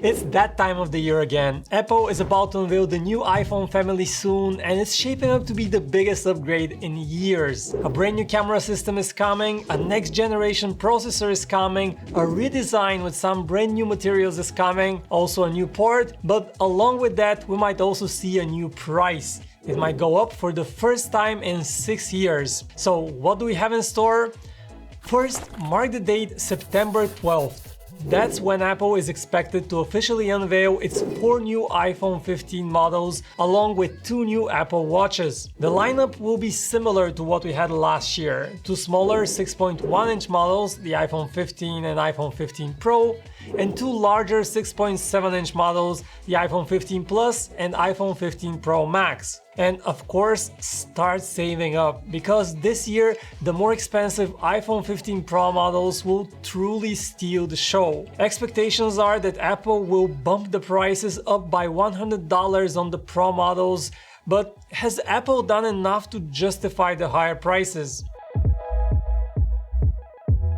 It's that time of the year again. Apple is about to unveil the new iPhone family soon, and it's shaping up to be the biggest upgrade in years. A brand new camera system is coming, a next generation processor is coming, a redesign with some brand new materials is coming, also a new port, but along with that we might also see a new price. It might go up for the first time in 6 years. So what do we have in store? First, mark the date September 12th. That's when Apple is expected to officially unveil its 4 new iPhone 15 models along with 2 new Apple Watches. The lineup will be similar to what we had last year. 2 smaller 6.1-inch models, the iPhone 15 and iPhone 15 Pro, and 2 larger 6.7-inch models, the iPhone 15 Plus and iPhone 15 Pro Max. And of course, start saving up, because this year the more expensive iPhone 15 Pro models will truly steal the show. Expectations are that Apple will bump the prices up by $100 on the Pro models, but has Apple done enough to justify the higher prices?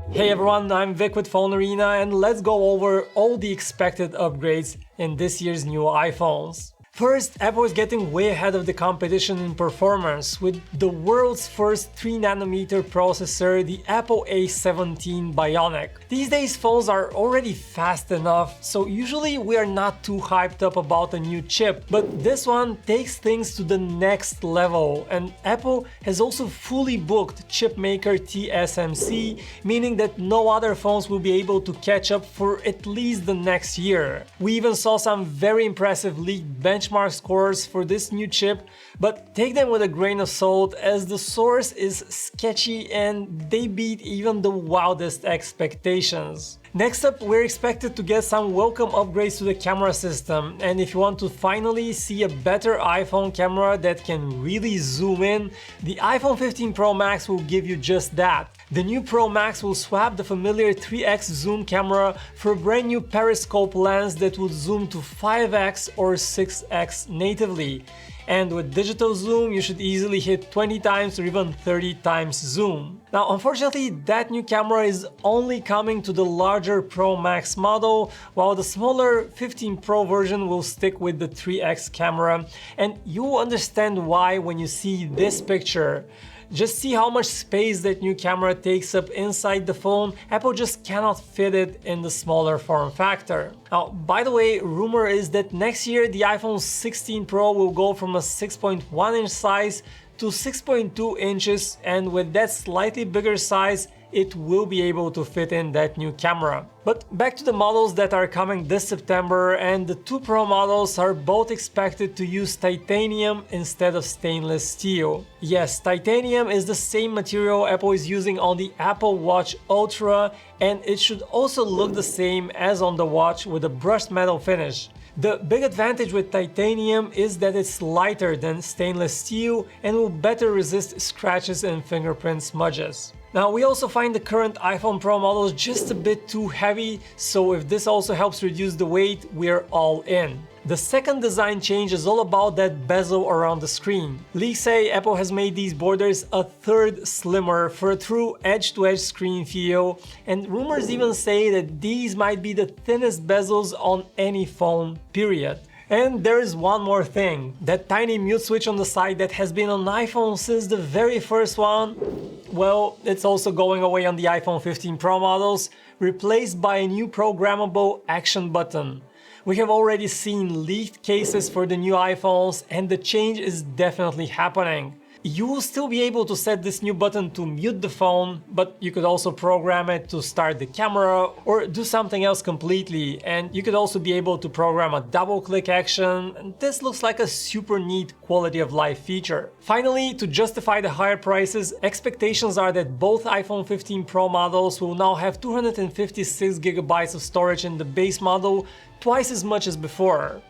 Hey everyone, I'm Vic with PhoneArena, and let's go over all the expected upgrades in this year's new iPhones. First, Apple is getting way ahead of the competition in performance with the world's first 3nm processor, the Apple A17 Bionic. These days phones are already fast enough, so usually we are not too hyped up about a new chip, but this one takes things to the next level, and Apple has also fully booked chipmaker TSMC, meaning that no other phones will be able to catch up for at least the next year. We even saw some very impressive leaked benchmark scores for this new chip, but take them with a grain of salt as the source is sketchy and they beat even the wildest expectations. Next up, we're expected to get some welcome upgrades to the camera system, and if you want to finally see a better iPhone camera that can really zoom in, the iPhone 15 Pro Max will give you just that. The new Pro Max will swap the familiar 3x zoom camera for a brand new periscope lens that would zoom to 5x or 6x natively. And with digital zoom, you should easily hit 20 times or even 30 times zoom. Now, unfortunately, that new camera is only coming to the larger Pro Max model, while the smaller 15 Pro version will stick with the 3x camera. And you'll understand why when you see this picture. Just see how much space that new camera takes up inside the phone. Apple just cannot fit it in the smaller form factor. Now, by the way, rumor is that next year the iPhone 16 Pro will go from a 6.1-inch size to 6.2 inches, and with that slightly bigger size, it will be able to fit in that new camera. But back to the models that are coming this September, and the 2 Pro models are both expected to use titanium instead of stainless steel. Yes, titanium is the same material Apple is using on the Apple Watch Ultra, and it should also look the same as on the watch with a brushed metal finish. The big advantage with titanium is that it's lighter than stainless steel and will better resist scratches and fingerprint smudges. Now, we also find the current iPhone Pro models just a bit too heavy, so if this also helps reduce the weight, we're all in. The second design change is all about that bezel around the screen. Leaks say Apple has made these borders a third slimmer for a true edge-to-edge screen feel, and rumors even say that these might be the thinnest bezels on any phone, period. And there is one more thing. That tiny mute switch on the side that has been on iPhone since the very first one, well, it's also going away on the iPhone 15 Pro models, replaced by a new programmable action button. We have already seen leaked cases for the new iPhones, and the change is definitely happening. You will still be able to set this new button to mute the phone, but you could also program it to start the camera or do something else completely, and you could also be able to program a double-click action, and this looks like a super neat quality of life feature. Finally, to justify the higher prices, expectations are that both iPhone 15 Pro models will now have 256GB of storage in the base model, twice as much as before.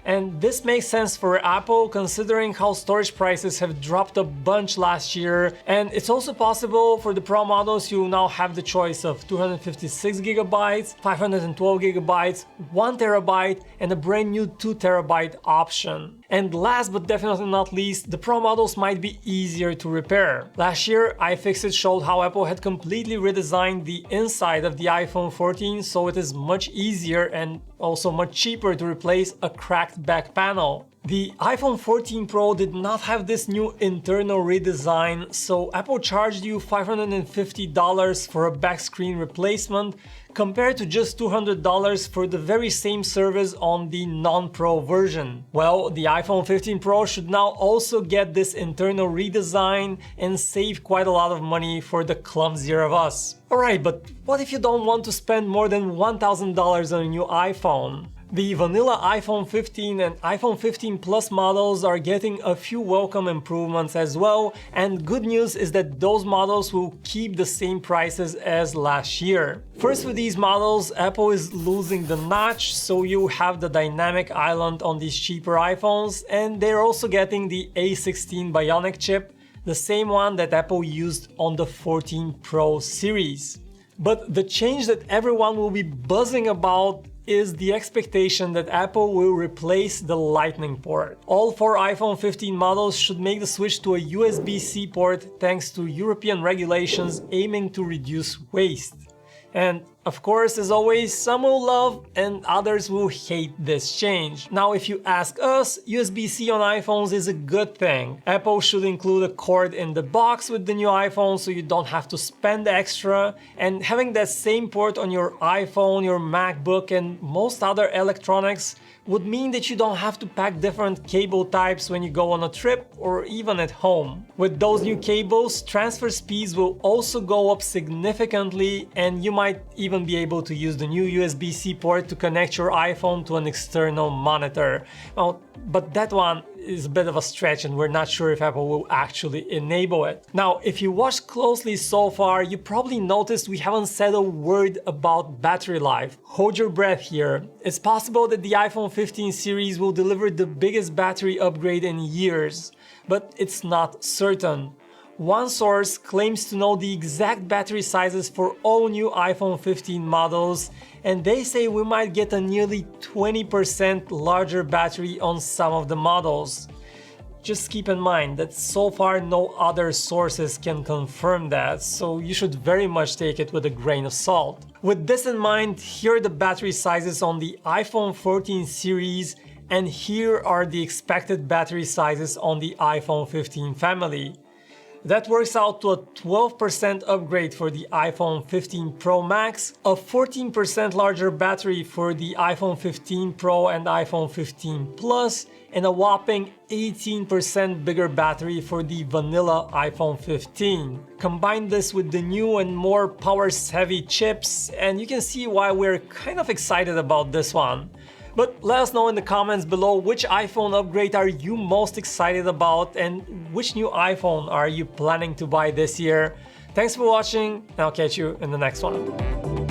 And this makes sense for Apple considering how storage prices have dropped a bunch last year, and it's also possible for the Pro models you now have the choice of 256GB, 512GB, 1TB and a brand new 2TB option. And last but definitely not least, the Pro models might be easier to repair. Last year, iFixit showed how Apple had completely redesigned the inside of the iPhone 14, so it is much easier and Also much cheaper to replace a cracked back panel. The iPhone 14 Pro did not have this new internal redesign, so Apple charged you $550 for a back screen replacement compared to just $200 for the very same service on the non-Pro version. Well, the iPhone 15 Pro should now also get this internal redesign and save quite a lot of money for the clumsier of us. Alright, but what if you don't want to spend more than $1,000 on a new iPhone? The vanilla iPhone 15 and iPhone 15 Plus models are getting a few welcome improvements as well, and good news is that those models will keep the same prices as last year. First, with these models, Apple is losing the notch, so you have the dynamic island on these cheaper iPhones, and they're also getting the A16 Bionic chip, the same one that Apple used on the 14 Pro series. But the change that everyone will be buzzing about is the expectation that Apple will replace the Lightning port. All 4 iPhone 15 models should make the switch to a USB-C port thanks to European regulations aiming to reduce waste. And of course, as always, some will love and others will hate this change. Now, if you ask us, USB-C on iPhones is a good thing. Apple should include a cord in the box with the new iPhone so you don't have to spend extra, and having that same port on your iPhone, your MacBook and most other electronics would mean that you don't have to pack different cable types when you go on a trip or even at home. With those new cables, transfer speeds will also go up significantly, and you might even be able to use the new USB-C port to connect your iPhone to an external monitor. Well, but that one is a bit of a stretch and we're not sure if Apple will actually enable it. Now, if you watched closely so far, you probably noticed we haven't said a word about battery life. Hold your breath here. It's possible that the iPhone 15 series will deliver the biggest battery upgrade in years, but it's not certain. One source claims to know the exact battery sizes for all new iPhone 15 models, and they say we might get a nearly 20% larger battery on some of the models. Just keep in mind that so far no other sources can confirm that, so you should very much take it with a grain of salt. With this in mind, here are the battery sizes on the iPhone 14 series, and here are the expected battery sizes on the iPhone 15 family. That works out to a 12% upgrade for the iPhone 15 Pro Max, a 14% larger battery for the iPhone 15 Pro and iPhone 15 Plus, and a whopping 18% bigger battery for the vanilla iPhone 15. Combine this with the new and more power-heavy chips, and you can see why we're kind of excited about this one. But let us know in the comments below which iPhone upgrade are you most excited about and which new iPhone are you planning to buy this year. Thanks for watching, and I'll catch you in the next one.